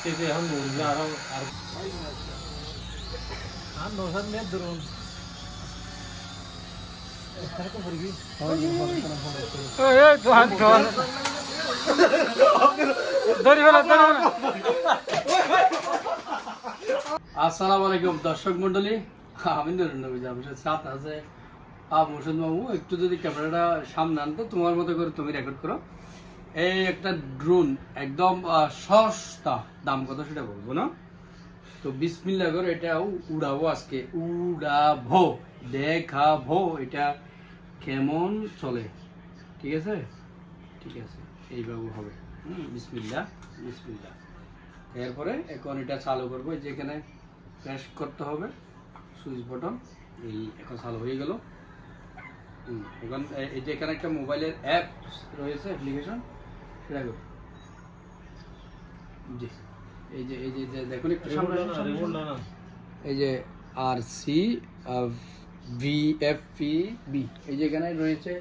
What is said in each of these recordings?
Jadi han nurga ar han nosan me durun. আসসালামু আলাইকুম দর্শক মন্ডলী, আমি নবী আমার সাথে আছে মুর্শিদ মামু। একটু যদি ক্যামেরাটা সামনে আনতো, তোমার মতো করে তুমি রেকর্ড করো। এই একটা ড্রোন একদম সস্তা, দাম কত সেটা বলবো না, তো বিসমিল্লাহ করে এটা উড়াবো আজকে, উড়াবো, দেখাবো এটা কেমন চলে। ঠিক আছে, ঠিক আছে, এইভাবে হবে। বিসমিল্লাহ বিসমিল্লাহ। এরপরে এখন এটা চালু করবো, যেখানে প্রেস করতে হবে সুইচ বটন। এই এখন চালু হয়ে গেল। এখন এই যে এখানে একটা মোবাইলের অ্যাপ রয়েছে, অ্যাপ্লিকেশন, সেটা করো। জি, এই যে দেখুন একটু সামনে, এই যে RCVFPB, এই যে এখানে রয়েছে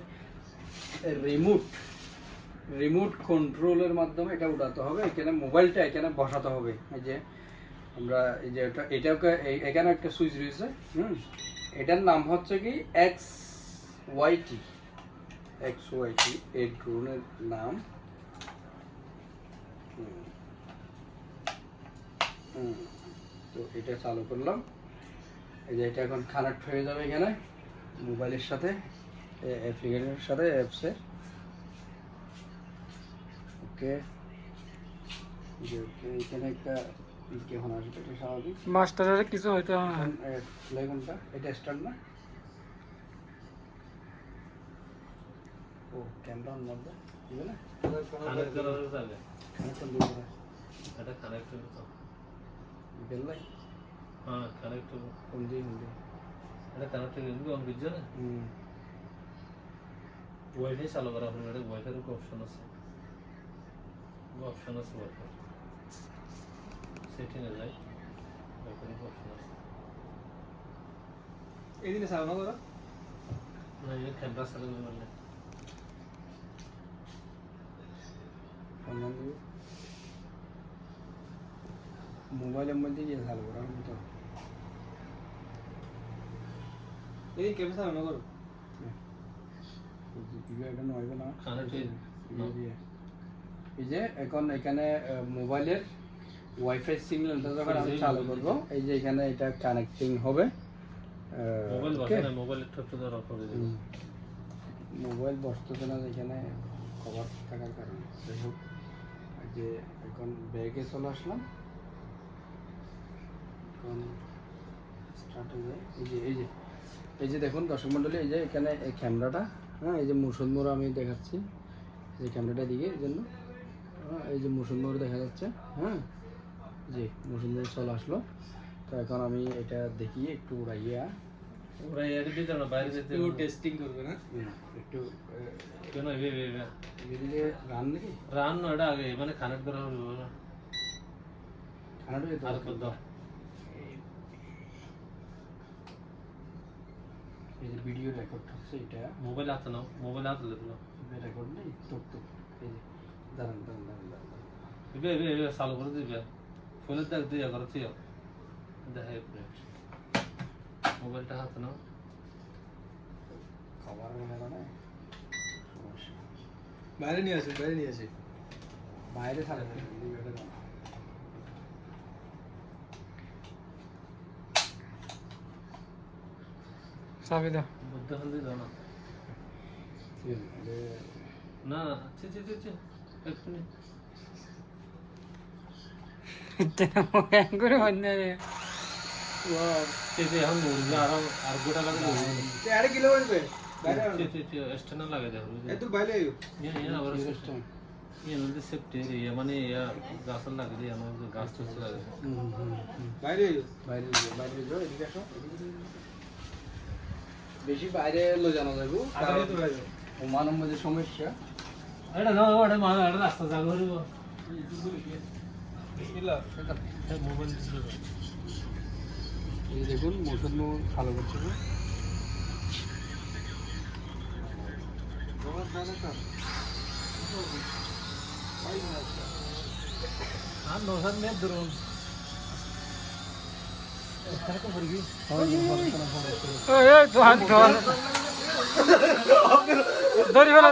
রিমোট কন্ট্রোলের মাধ্যমে এটা উঠাতে হবে। এখানে মোবাইলটা এখানে বসাতে হবে। এই যে আমরা এই যে এটাকে এখানে একটা সুইচ রয়েছে। এটার নাম হচ্ছে কি XYT, এই ড্রোনের নাম। তো এটা চালু করলাম। এই যে এটা এখন কানেক্ট হয়ে যাবে এখানে মোবাইলের সাথে, অ্যাপ্লিকেশনের সাথে, অ্যাপসের। ওকে, এখানে একটা কেমন আসবে, এটা স্বাভাবিক। মাস্টারের কিছু হয়তো ফ্লেগনটা এটা স্টার্ট না। ও ক্যামেরা অন করবে, দিবে না, কানেক্ট করা যাবে। কানেকশন দিবে না, এটা কানেক্ট হবে তো বেল নাই। হ্যাঁ, কানেক্ট হবে। কোন দিয়ে এটা কানেক্ট হবে অন বুঝছো না। ওয়াইফাই চালু করা হবে। এটা ওয়াইফাই এর অপশন আছে, ওয়াইফাই সেটিং এ যাই, ওয়াইফাই এর অপশন আছে। এই দিনে চালু না করো না, এই ক্যামেরা চালু করলে মোবাইলের মধ্যে গিয়ে চালু করা হবে তো। এই ক্যামেরা চালু না করো, এটা নইবে না। কানেক্ট এই যে এখন এখানে মোবাইলের ওয়াইফাই সিগন্যালটা যখন আমি চালু করব, এই যে এখানে এটা কানেক্টিং হবে। মোবাইল বসে না, মোবাইল একটু ধরা করে দেব। মোবাইল বসতেছে না এখানে কভার থাকার কারণে। যাই হোক, এই যে এখন ব্যাগে চলে আসলাম। এখন স্টার্ট হয়ে যায়। এই যে দেখুন দর্শক মণ্ডলী, এই যে এখানে এই ক্যামেরাটা, হ্যাঁ, এই যে মুর্শিদ আমি দেখাচ্ছি, এই যে ক্যামেরাটা দিকে, এই জন্য এই যে মুর্শিদ দেখা যাচ্ছে। হ্যাঁ, জি, মুর্শিদ চলে আসলো। তো এখন আমি এটা দেখি একটু উড়াইয়া দিতে না, বাইরে যেতে একটু টেস্টিং করবে না, একটু কেন রান নাকি রান না, এটা আগে মানে কানেক্ট করা হবে না। খানাটা আর কত এই যে ভিডিও রেকর্ড হচ্ছে, এটা মোবাইল হাতে নাও, মোবাইল হাতে লেলো রেকর্ড নেই, টুক এই যে দাঁড়ান। এবে চালু করে দিবে। ফোনের দেখ দিয়ে করো, দেখে মোবাইলটা হাতে নাও। খাবার হয়ে গেল না, সমস্যা। বাইরে নিয়ে আসে বাইরে ছাড়া চাবি দাও, বুদ্ধ হলদি দাও না। না, এক মিনিট করে হয় না রে। এখন মুরগা আর গোটা লাগে আরে কিলো হইবে বাইরে এক্সটার্নাল লাগে দেখো। এত বাইরে আইও আবার মধ্যে সেফটি এরিয়া মানে গাছের লাগে দিয়ে আমার গাছ তো লাগে। বাইরে আইও বাইরে যাও, এদিকে আসো। বেশি বাইরে লো জানা যাবো, আগে তো বাইরে মানব মধ্যে সমস্যা। এটা না, ওটা মানে এটা রাস্তা জায়গা হইব। বিসমিল্লাহ। মোবাইল এই দেখুন মোশন ভালো করছে না। তোমার দাদা নৌসাদ মেয়ে ধরুন দড়ি ফেলো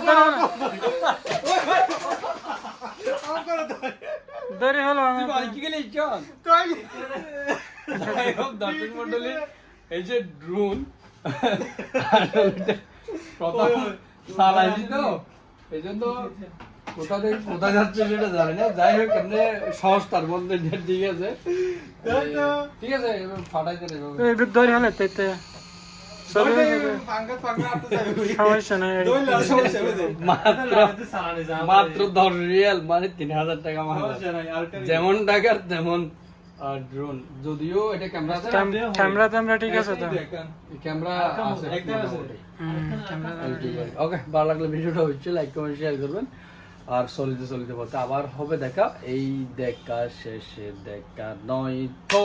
দড়ি ফেলো কি গেলে ইচ্ছন দর্শক মন্ডলী এই যে ড্রোন প্রথম চালাইছি তো এই জন্য কোথায় যাচ্ছে সেটা জানি না যাই হোক এমনি সহজটার মধ্যে ঠিক আছে ঠিক আছে এবার ফাটাইতে নেবে দড়ি ফেলে তাইতে পাঙ্গা পাঙ্গা আপনি যাবে সমস্যা নাই মাত্র 10 রিয়াল মানে 3000 টাকা যেমন টাকার তেমন ড্রোন যদিও এটা ক্যামেরা ঠিক আছে তো ক্যামেরা আছে ক্যামেরা ওকে ভালো লাগলে ভিডিওটা হচ্ছে লাইক কমেন্ট শেয়ার করবেন আর চলিতে বলতে আবার হবে দেখা এই দেখা শেষে দেখা নয় তো